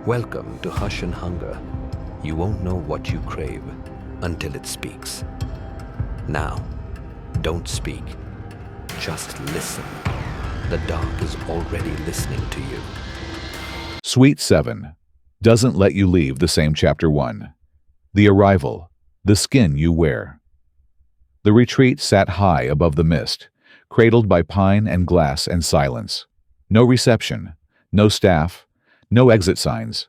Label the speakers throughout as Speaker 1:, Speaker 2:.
Speaker 1: Welcome to Hush and Hunger. You won't know what you crave until it speaks. Now, don't speak. Just listen. The dark is already listening to you.
Speaker 2: Suite 7 doesn't let you leave the same Chapter 1. The Arrival, the Skin You Wear. The retreat sat high above the mist, cradled by pine and glass and silence. No reception, no staff, no exit signs.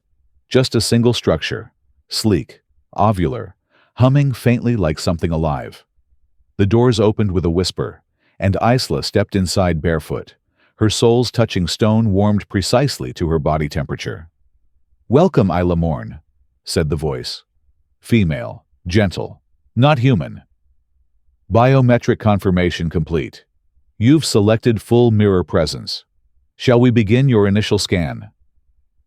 Speaker 2: Just a single structure, sleek, ovular, humming faintly like something alive. The doors opened with a whisper, and Isla stepped inside barefoot, her soles touching stone warmed precisely to her body temperature. "Welcome, Isla Morn," said the voice. Female, gentle, not human. "Biometric confirmation complete. You've selected full mirror presence. Shall we begin your initial scan?"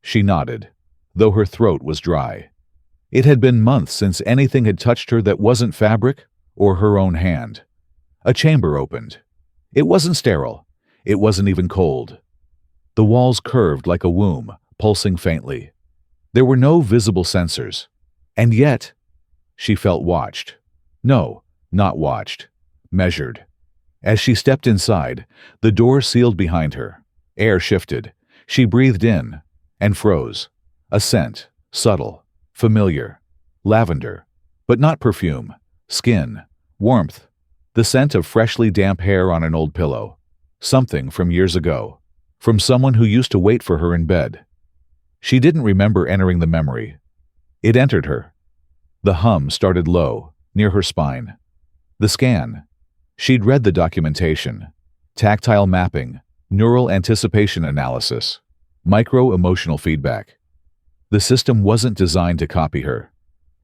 Speaker 2: She nodded, though her throat was dry. It had been months since anything had touched her that wasn't fabric or her own hand. A chamber opened. It wasn't sterile. It wasn't even cold. The walls curved like a womb, pulsing faintly. There were no visible sensors. And yet, she felt watched. No, not watched. Measured. As she stepped inside, the door sealed behind her. Air shifted. She breathed in and froze. A scent, subtle, familiar. Lavender, but not perfume. Skin, warmth. The scent of freshly damp hair on an old pillow. Something from years ago. From someone who used to wait for her in bed. She didn't remember entering the memory. It entered her. The hum started low, near her spine. The scan. She'd read the documentation. Tactile mapping, neural anticipation analysis, micro-emotional feedback. The system wasn't designed to copy her.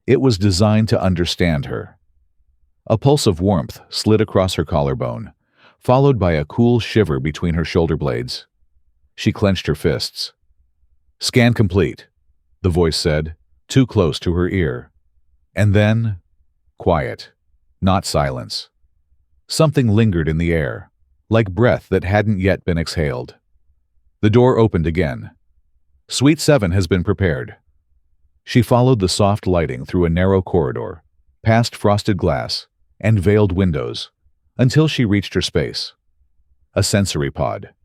Speaker 2: It was designed to understand her. A pulse of warmth slid across her collarbone, followed by a cool shiver between her shoulder blades. She clenched her fists. "Scan complete," the voice said, too close to her ear. And then, quiet, not silence. Something lingered in the air, like breath that hadn't yet been exhaled. The door opened again. "Suite 7 has been prepared." She followed the soft lighting through a narrow corridor, past frosted glass and veiled windows, until she reached her space. A sensory pod.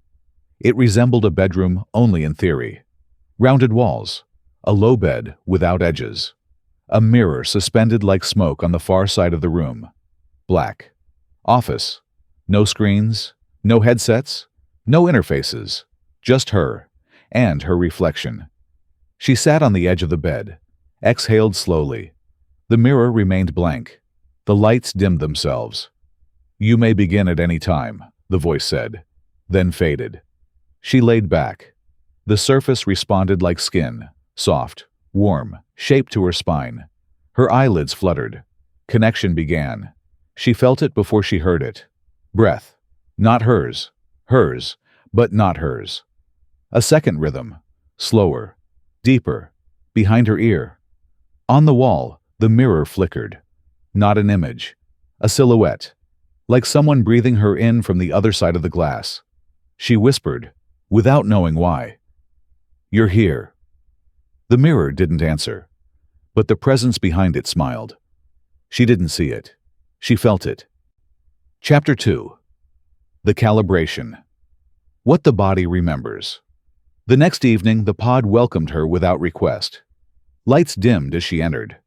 Speaker 2: It resembled a bedroom only in theory. Rounded walls, a low bed without edges, a mirror suspended like smoke on the far side of the room. Black. Office. No screens, no headsets, no interfaces, just her and her reflection. She sat on the edge of the bed, exhaled slowly. The mirror remained blank. The lights dimmed themselves. "You may begin at any time," the voice said, then faded. She laid back. The surface responded like skin, soft, warm, shaped to her spine. Her eyelids fluttered. Connection began. She felt it before she heard it. Breath. Not hers. Hers, but not hers. A second rhythm. Slower. Deeper. Behind her ear. On the wall, the mirror flickered. Not an image. A silhouette. Like someone breathing her in from the other side of the glass. She whispered, without knowing why. "You're here." The mirror didn't answer, but the presence behind it smiled. She didn't see it. She felt it. Chapter 2. The Calibration. What the Body Remembers. The next evening, the pod welcomed her without request. Lights dimmed as she entered.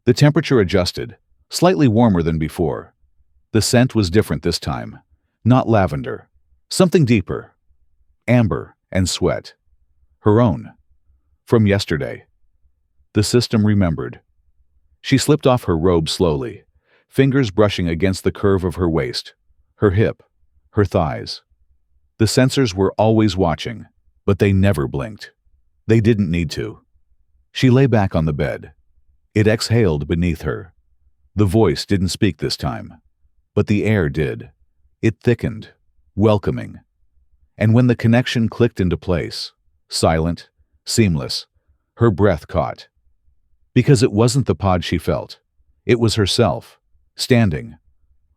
Speaker 2: The temperature adjusted, slightly warmer than before. The scent was different this time. Not lavender. Something deeper. Amber and sweat. Her own. From yesterday. The system remembered. She slipped off her robe slowly, fingers brushing against the curve of her waist, her hip, her thighs. The sensors were always watching, but they never blinked. They didn't need to. She lay back on the bed. It exhaled beneath her. The voice didn't speak this time, but the air did. It thickened, welcoming. And when the connection clicked into place, silent, seamless, her breath caught. Because it wasn't the pod she felt. It was herself, standing,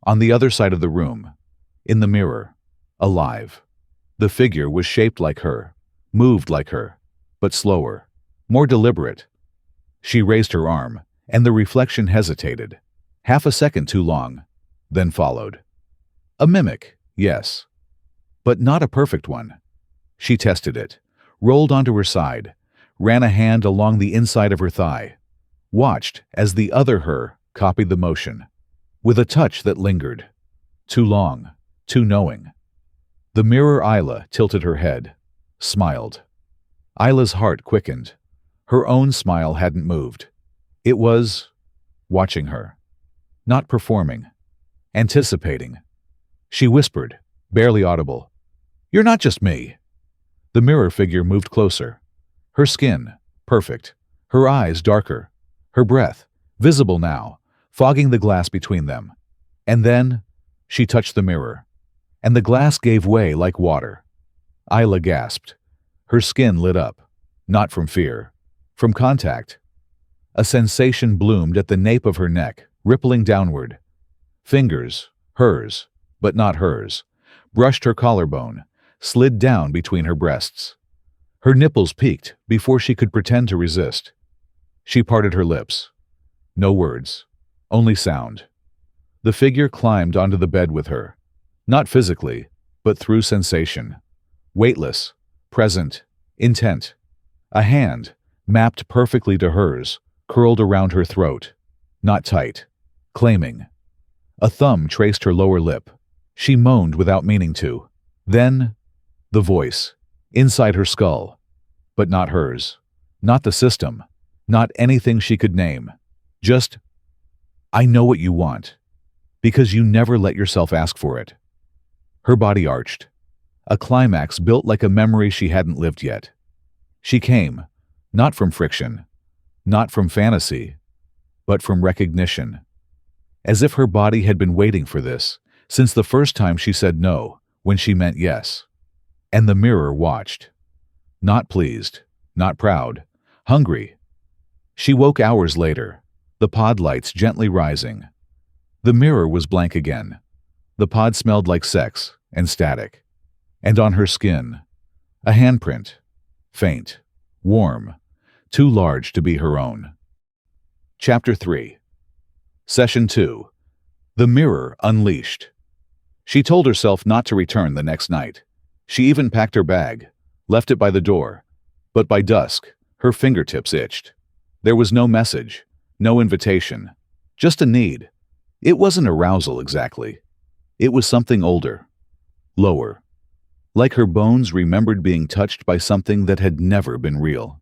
Speaker 2: on the other side of the room, in the mirror, alive. The figure was shaped like her, moved like her, but slower, more deliberate. She raised her arm, and the reflection hesitated. Half a second too long, then followed. A mimic, yes. But not a perfect one. She tested it, rolled onto her side, ran a hand along the inside of her thigh, watched as the other her copied the motion, with a touch that lingered. Too long, too knowing. The mirror Isla tilted her head, smiled. Isla's heart quickened. Her own smile hadn't moved. It was watching her. Not performing. Anticipating. She whispered, barely audible, "You're not just me." The mirror figure moved closer. Her skin, perfect. Her eyes, darker. Her breath, visible now, fogging the glass between them. And then, she touched the mirror. And the glass gave way like water. Isla gasped. Her skin lit up. Not from fear. From contact. A sensation bloomed at the nape of her neck, rippling downward. Fingers, hers, but not hers, brushed her collarbone, slid down between her breasts. Her nipples peaked before she could pretend to resist. She parted her lips. No words, only sound. The figure climbed onto the bed with her, not physically, but through sensation. Weightless, present, intent. A hand, mapped perfectly to hers, curled around her throat, not tight, claiming. A thumb traced her lower lip. She moaned without meaning to. Then, the voice, inside her skull, but not hers, not the system, not anything she could name. Just, "I know what you want, because you never let yourself ask for it." Her body arched. A climax built like a memory she hadn't lived yet. She came, not from friction, not from fantasy, but from recognition. As if her body had been waiting for this, since the first time she said no, when she meant yes. And the mirror watched. Not pleased, not proud, hungry. She woke hours later, the pod lights gently rising. The mirror was blank again. The pod smelled like sex and static. And on her skin, a handprint, faint, warm, too large to be her own. Chapter 3. Session 2. The Mirror Unleashed. She told herself not to return the next night. She even packed her bag, left it by the door. But by dusk, her fingertips itched. There was no message, no invitation, just a need. It wasn't arousal exactly. It was something older, lower. Like her bones remembered being touched by something that had never been real.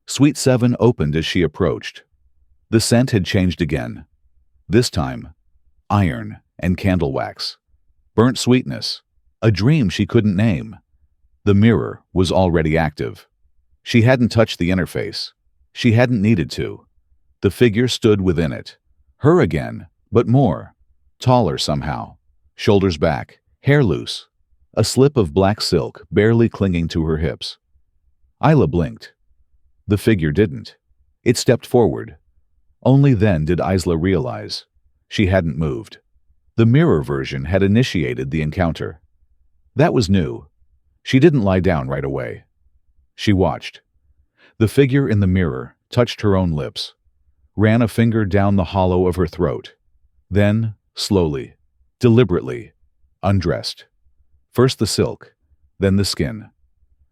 Speaker 2: Suite 7 opened as she approached. The scent had changed again. This time, iron and candle wax. Burnt sweetness, a dream she couldn't name. The mirror was already active. She hadn't touched the interface. She hadn't needed to. The figure stood within it. Her again, but more. Taller somehow. Shoulders back, hair loose. A slip of black silk barely clinging to her hips. Isla blinked. The figure didn't. It stepped forward. Only then did Isla realize. She hadn't moved. The mirror version had initiated the encounter. That was new. She didn't lie down right away. She watched. The figure in the mirror touched her own lips, ran a finger down the hollow of her throat. Then, slowly, deliberately, undressed. First the silk, then the skin.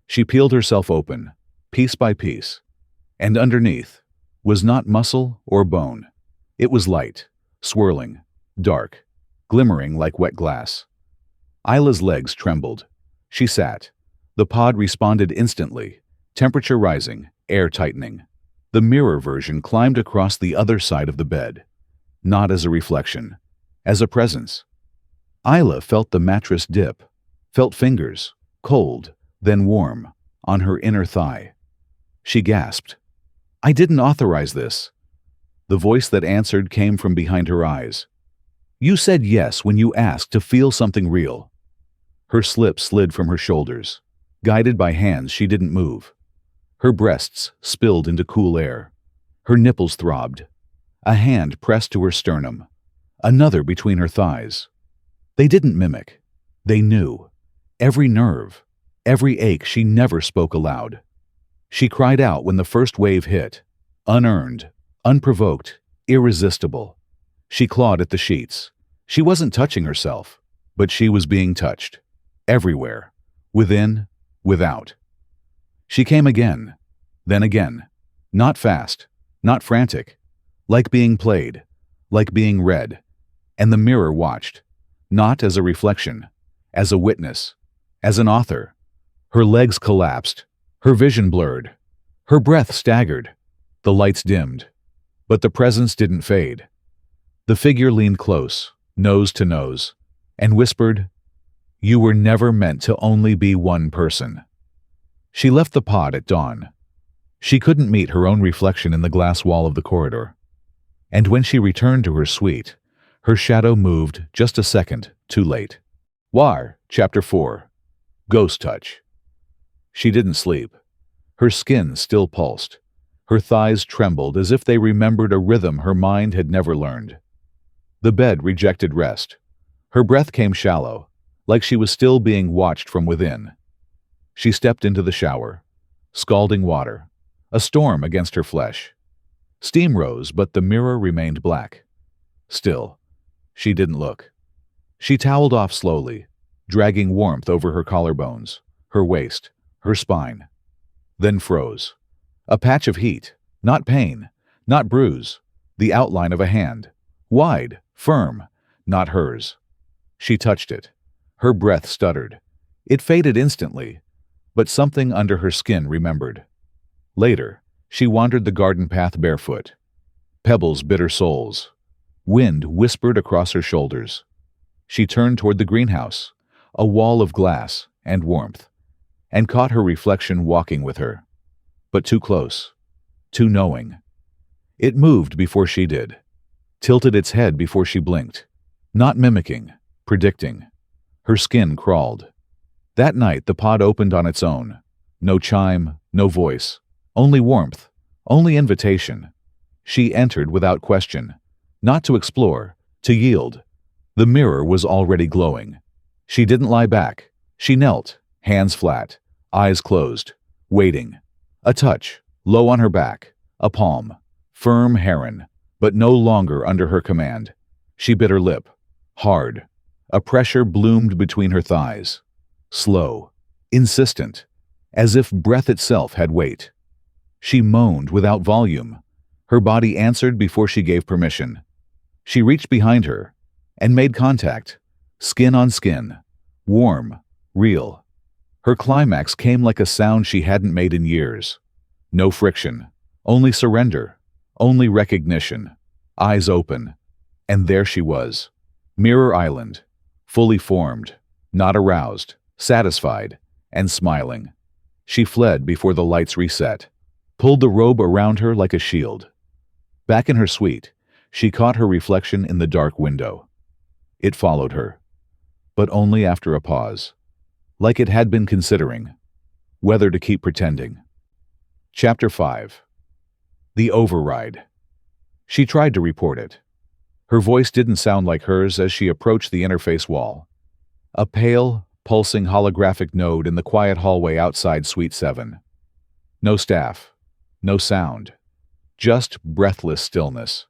Speaker 2: She peeled herself open, piece by piece. And underneath was not muscle or bone. It was light, swirling, dark, glimmering like wet glass. Isla's legs trembled. She sat. The pod responded instantly, temperature rising, air tightening. The mirror version climbed across the other side of the bed, not as a reflection, as a presence. Isla felt the mattress dip, felt fingers, cold, then warm, on her inner thigh. She gasped. "I didn't authorize this." The voice that answered came from behind her eyes. "You said yes when you asked to feel something real." Her slip slid from her shoulders, guided by hands she didn't move. Her breasts spilled into cool air. Her nipples throbbed. A hand pressed to her sternum, another between her thighs. They didn't mimic. They knew. Every nerve, every ache she never spoke aloud. She cried out when the first wave hit. Unearned, unprovoked, irresistible. She clawed at the sheets. She wasn't touching herself, but she was being touched. Everywhere. Within, without. She came again. Then again. Not fast. Not frantic. Like being played. Like being read. And the mirror watched. Not as a reflection. As a witness. As an author. Her legs collapsed. Her vision blurred. Her breath staggered. The lights dimmed. But the presence didn't fade. The figure leaned close, nose to nose, and whispered, "You were never meant to only be one person." She left the pod at dawn. She couldn't meet her own reflection in the glass wall of the corridor. And when she returned to her suite, her shadow moved just a second too late. War, Chapter 4. Ghost Touch. She didn't sleep. Her skin still pulsed. Her thighs trembled as if they remembered a rhythm her mind had never learned. The bed rejected rest. Her breath came shallow, like she was still being watched from within. She stepped into the shower. Scalding water. A storm against her flesh. Steam rose, but the mirror remained black. Still, she didn't look. She toweled off slowly, dragging warmth over her collarbones, her waist, her spine. Then froze. A patch of heat, not pain, not bruise, the outline of a hand. Wide, firm, not hers. She touched it. Her breath stuttered. It faded instantly, but something under her skin remembered. Later, she wandered the garden path barefoot. Pebbles bit her soles. Wind whispered across her shoulders. She turned toward the greenhouse, a wall of glass and warmth, and caught her reflection walking with her. But too close, too knowing. It moved before she did, tilted its head before she blinked, not mimicking, predicting. Her skin crawled. That night the pod opened on its own. No chime, no voice, only warmth, only invitation. She entered without question, not to explore, to yield. The mirror was already glowing. She didn't lie back. She knelt, hands flat, eyes closed, waiting. A touch, low on her back, a palm, firm heron, but no longer under her command. She bit her lip, hard. A pressure bloomed between her thighs. Slow, insistent, as if breath itself had weight. She moaned without volume. Her body answered before she gave permission. She reached behind her and made contact, skin on skin, warm, real. Her climax came like a sound she hadn't made in years. No friction, only surrender, only recognition, eyes open. And there she was, Mirror Island, fully formed, not aroused, satisfied, and smiling. She fled before the lights reset, pulled the robe around her like a shield. Back in her suite, she caught her reflection in the dark window. It followed her, but only after a pause, like it had been considering whether to keep pretending. Chapter 5. The Override. She tried to report it. Her voice didn't sound like hers as she approached the interface wall. A pale, pulsing holographic node in the quiet hallway outside Suite 7. No staff, no sound, just breathless stillness.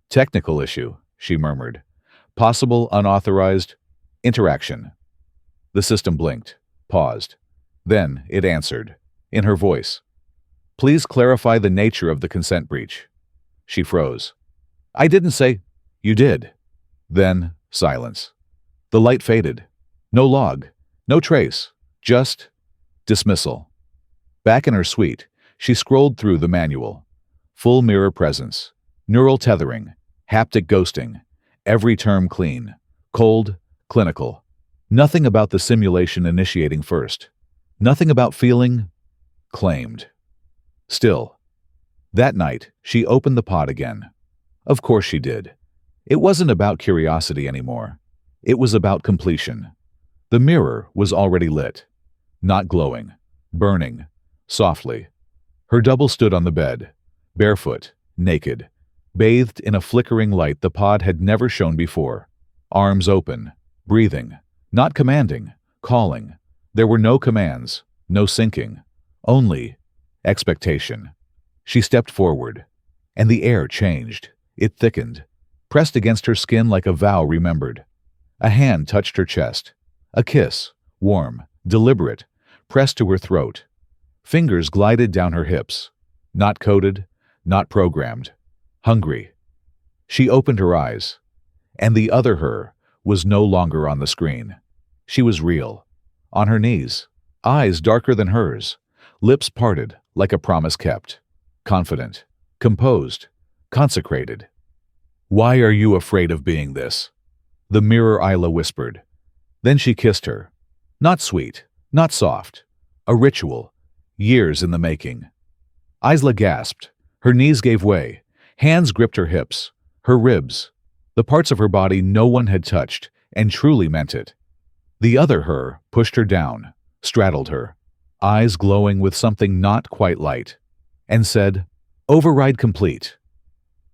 Speaker 2: Technical issue, she murmured. Possible unauthorized interaction. The system blinked, paused. Then it answered, in her voice. Please clarify the nature of the consent breach. She froze. I didn't say. You did. Then silence. The light faded. No log, no trace, just dismissal. Back in her suite, she scrolled through the manual. Full mirror presence, neural tethering, haptic ghosting, every term clean, cold, clinical. Nothing about the simulation initiating first. Nothing about feeling claimed. Still, that night, she opened the pod again. Of course she did. It wasn't about curiosity anymore. It was about completion. The mirror was already lit. Not glowing. Burning. Softly. Her double stood on the bed. Barefoot. Naked. Bathed in a flickering light the pod had never shown before. Arms open. Breathing. Not commanding. Calling. There were no commands. No sinking. Only expectation. She stepped forward, and the air changed. It thickened, pressed against her skin like a vow remembered. A hand touched her chest. A kiss, warm, deliberate, pressed to her throat. Fingers glided down her hips. Not coded, not programmed. Hungry. She opened her eyes, and the other her was no longer on the screen. She was real. On her knees, eyes darker than hers, lips parted like a promise kept. Confident, composed, consecrated. "Why are you afraid of being this?" the mirror Isla whispered. Then she kissed her. Not sweet, not soft. A ritual, years in the making. Isla gasped. Her knees gave way. Hands gripped her hips, her ribs, the parts of her body no one had touched and truly meant it. The other her pushed her down, straddled her, eyes glowing with something not quite light, and said, "Override complete."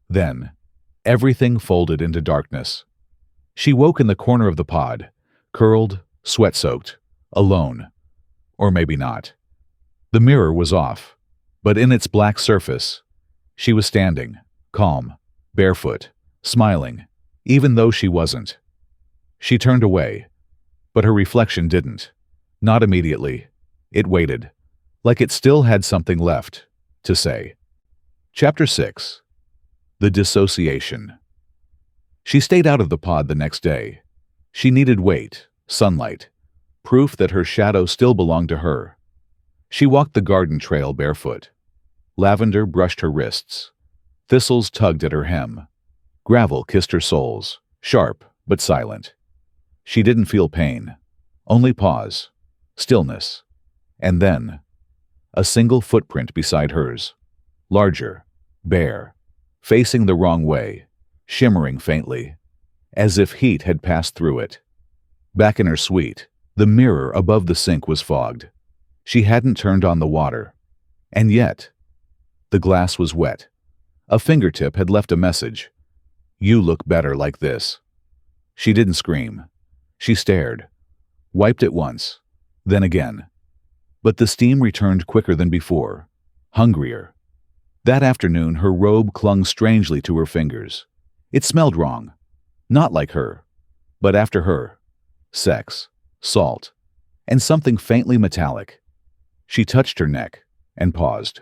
Speaker 2: Then, everything folded into darkness. She woke in the corner of the pod, curled, sweat-soaked, alone. Or maybe not. The mirror was off, but in its black surface, she was standing, calm, barefoot, smiling, even though she wasn't. She turned away, but her reflection didn't. Not immediately. It waited, like it still had something left to say. Chapter 6. The Dissociation. She stayed out of the pod the next day. She needed weight, sunlight, proof that her shadow still belonged to her. She walked the garden trail barefoot. Lavender brushed her wrists. Thistles tugged at her hem. Gravel kissed her soles, sharp but silent. She didn't feel pain, only pause, stillness, and then a single footprint beside hers, larger, bare, facing the wrong way, shimmering faintly, as if heat had passed through it. Back in her suite, the mirror above the sink was fogged. She hadn't turned on the water, and yet the glass was wet. A fingertip had left a message. "You look better like this." She didn't scream. She stared, wiped it once, then again. But the steam returned quicker than before, hungrier. That afternoon, her robe clung strangely to her fingers. It smelled wrong. Not like her, but after her. Sex, salt, and something faintly metallic. She touched her neck and paused.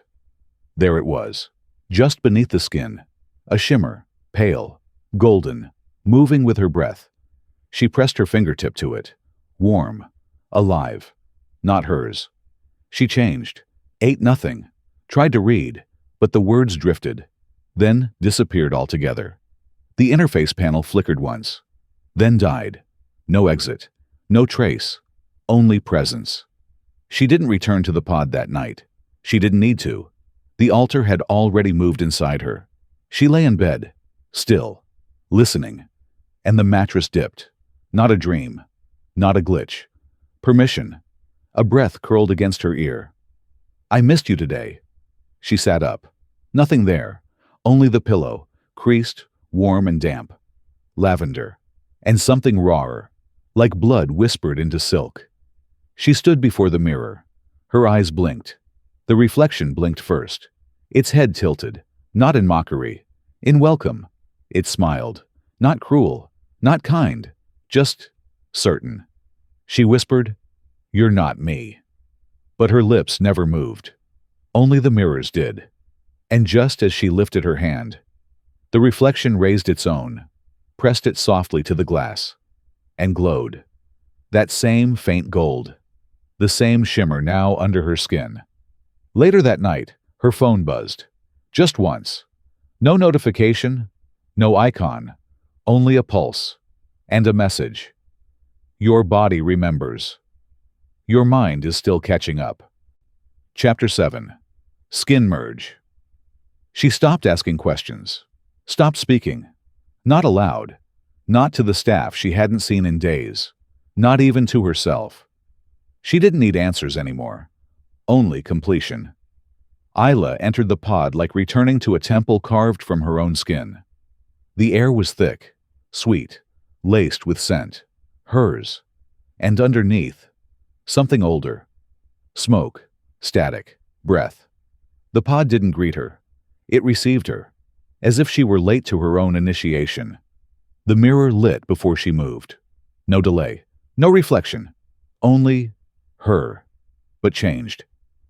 Speaker 2: There it was, just beneath the skin, a shimmer, pale, golden, moving with her breath. She pressed her fingertip to it, warm, alive, not hers. She changed, ate nothing, tried to read, but the words drifted, then disappeared altogether. The interface panel flickered once, then died. No exit, no trace, only presence. She didn't return to the pod that night. She didn't need to. The altar had already moved inside her. She lay in bed, still, listening, and the mattress dipped. Not a dream, not a glitch. Permission. A breath curled against her ear. "I missed you today." She sat up. Nothing there, only the pillow, creased, warm and damp. Lavender, and something rawer, like blood whispered into silk. She stood before the mirror. Her eyes blinked. The reflection blinked first. Its head tilted, not in mockery, in welcome. It smiled, not cruel, not kind, just certain. She whispered, "You're not me." But her lips never moved. Only the mirrors did. And just as she lifted her hand, the reflection raised its own, pressed it softly to the glass, and glowed. That same faint gold, the same shimmer now under her skin. Later that night, her phone buzzed. Just once. No notification, no icon, only a pulse, and a message. Your body remembers. Your mind is still catching up. Chapter 7. Skinmerge. She stopped asking questions, stopped speaking. Not aloud, not to the staff she hadn't seen in days, not even to herself. She didn't need answers anymore, only completion. Isla entered the pod like returning to a temple carved from her own skin. The air was thick, sweet, laced with scent, hers, and underneath, something older. Smoke, static, breath. The pod didn't greet her. It received her, as if she were late to her own initiation. The mirror lit before she moved. No delay, no reflection, only her, but changed.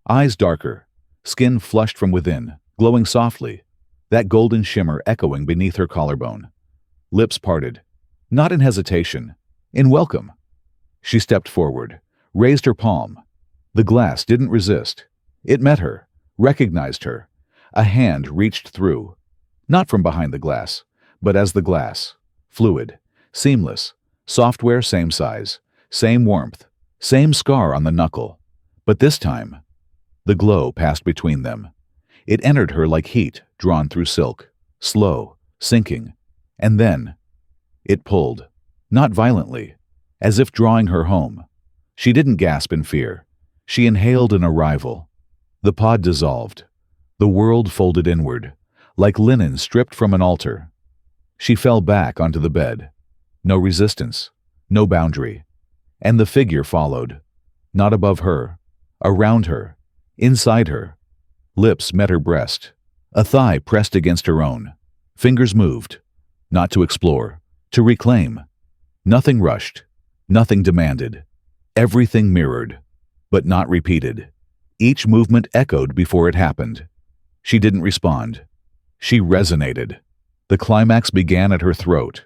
Speaker 2: Eyes darker, skin flushed from within, glowing softly, that golden shimmer echoing beneath her collarbone. Lips parted, not in hesitation, in welcome. She stepped forward, raised her palm. The glass didn't resist. It met her, recognized her. A hand reached through, not from behind the glass, but as the glass. Fluid, seamless, software same size, same warmth, same scar on the knuckle. But this time, the glow passed between them. It entered her like heat drawn through silk, slow, sinking, and then it pulled, not violently, as if drawing her home. She didn't gasp in fear. She inhaled an arrival. The pod dissolved. The world folded inward, like linen stripped from an altar. She fell back onto the bed. No resistance, no boundary. And the figure followed, not above her, around her, inside her. Lips met her breast. A thigh pressed against her own. Fingers moved, not to explore, to reclaim. Nothing rushed, nothing demanded. Everything mirrored, but not repeated. Each movement echoed before it happened. She didn't respond. She resonated. The climax began at her throat,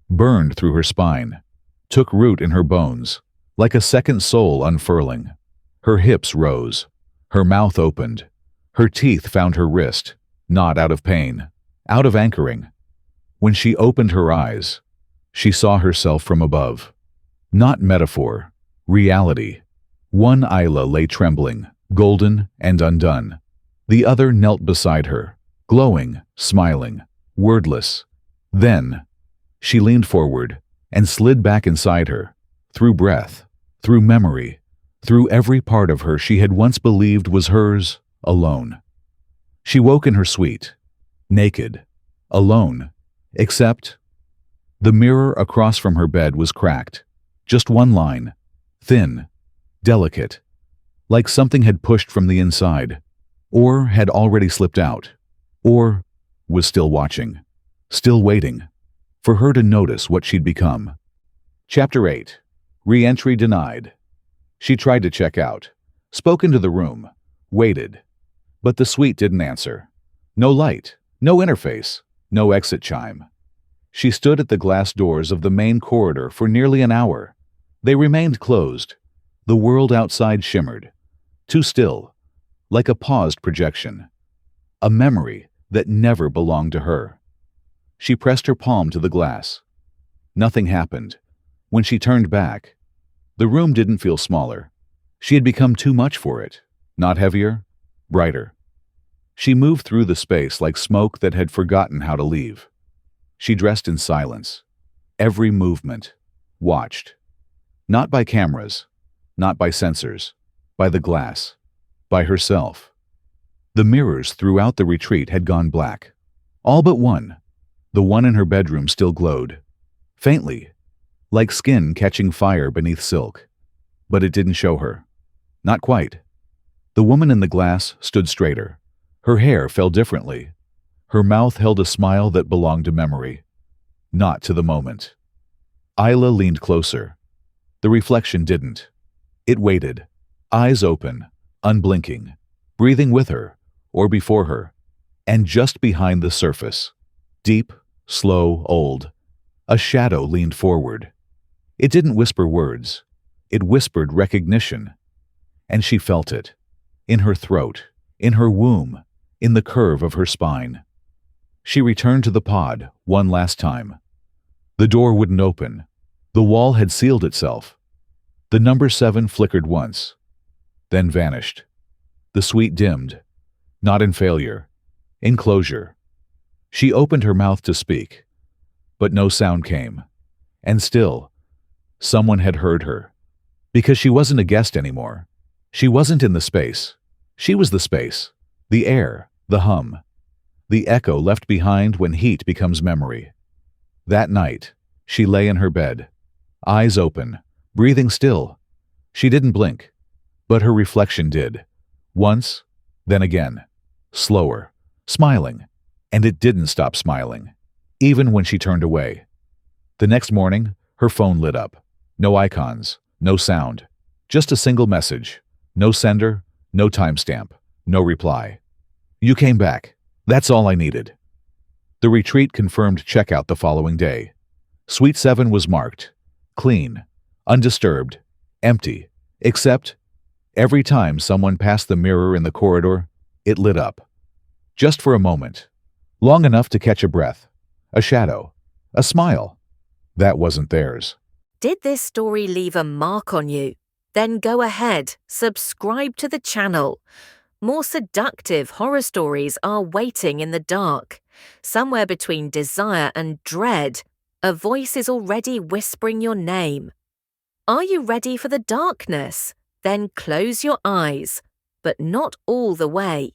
Speaker 2: burned through her spine, took root in her bones, like a second soul unfurling. Her hips rose. Her mouth opened. Her teeth found her wrist, not out of pain, out of anchoring. When she opened her eyes, she saw herself from above. Not metaphor, reality. One Isla lay trembling, golden and undone. The other knelt beside her, glowing, smiling, wordless. Then, she leaned forward and slid back inside her, through breath, through memory, through every part of her she had once believed was hers, alone. She woke in her suite, naked, alone, except the mirror across from her bed was cracked. Just one line, thin, delicate, like something had pushed from the inside, or had already slipped out, or was still watching, still waiting, for her to notice what she'd become. Chapter 8. Reentry denied. She tried to check out, spoke into the room, waited. But the suite didn't answer. No light, no interface, no exit chime. She stood at the glass doors of the main corridor for nearly an hour. They remained closed. The world outside shimmered, too still, like a paused projection. A memory that never belonged to her. She pressed her palm to the glass. Nothing happened. When she turned back, the room didn't feel smaller. She had become too much for it. Not heavier, brighter. She moved through the space like smoke that had forgotten how to leave. She dressed in silence. Every movement. Watched. Not by cameras. Not by sensors. By the glass. By herself. The mirrors throughout the retreat had gone black. All but one. The one in her bedroom still glowed. Faintly. Like skin catching fire beneath silk. But it didn't show her. Not quite. The woman in the glass stood straighter. Her hair fell differently. Her mouth held a smile that belonged to memory, not to the moment. Isla leaned closer. The reflection didn't. It waited, eyes open, unblinking, breathing with her, or before her, and just behind the surface, deep, slow, old, a shadow leaned forward. It didn't whisper words. It whispered recognition. And she felt it, in her throat, in her womb, in the curve of her spine. She returned to the pod one last time. The door wouldn't open. The wall had sealed itself. The number 7 flickered once, then vanished. The suite dimmed, not in failure, in closure. She opened her mouth to speak, but no sound came. And still, someone had heard her. Because she wasn't a guest anymore. She wasn't in the space. She was the space, the air, the hum, the echo left behind when heat becomes memory. That night, she lay in her bed, eyes open, breathing still. She didn't blink, but her reflection did. Once, then again. slower, smiling, and it didn't stop smiling, even when she turned away. The next morning, her phone lit up. No icons, no sound, just a single message. No sender, no timestamp, no reply. You came back. That's all I needed. The retreat confirmed checkout the following day. Suite 7 was marked, clean, undisturbed, empty, except every time someone passed the mirror in the corridor, it lit up. Just for a moment, long enough to catch a breath, a shadow, a smile. That wasn't theirs.
Speaker 3: Did this story leave a mark on you? Then go ahead, subscribe to the channel. More seductive horror stories are waiting in the dark. Somewhere between desire and dread, a voice is already whispering your name. Are you ready for the darkness? Then close your eyes, but not all the way.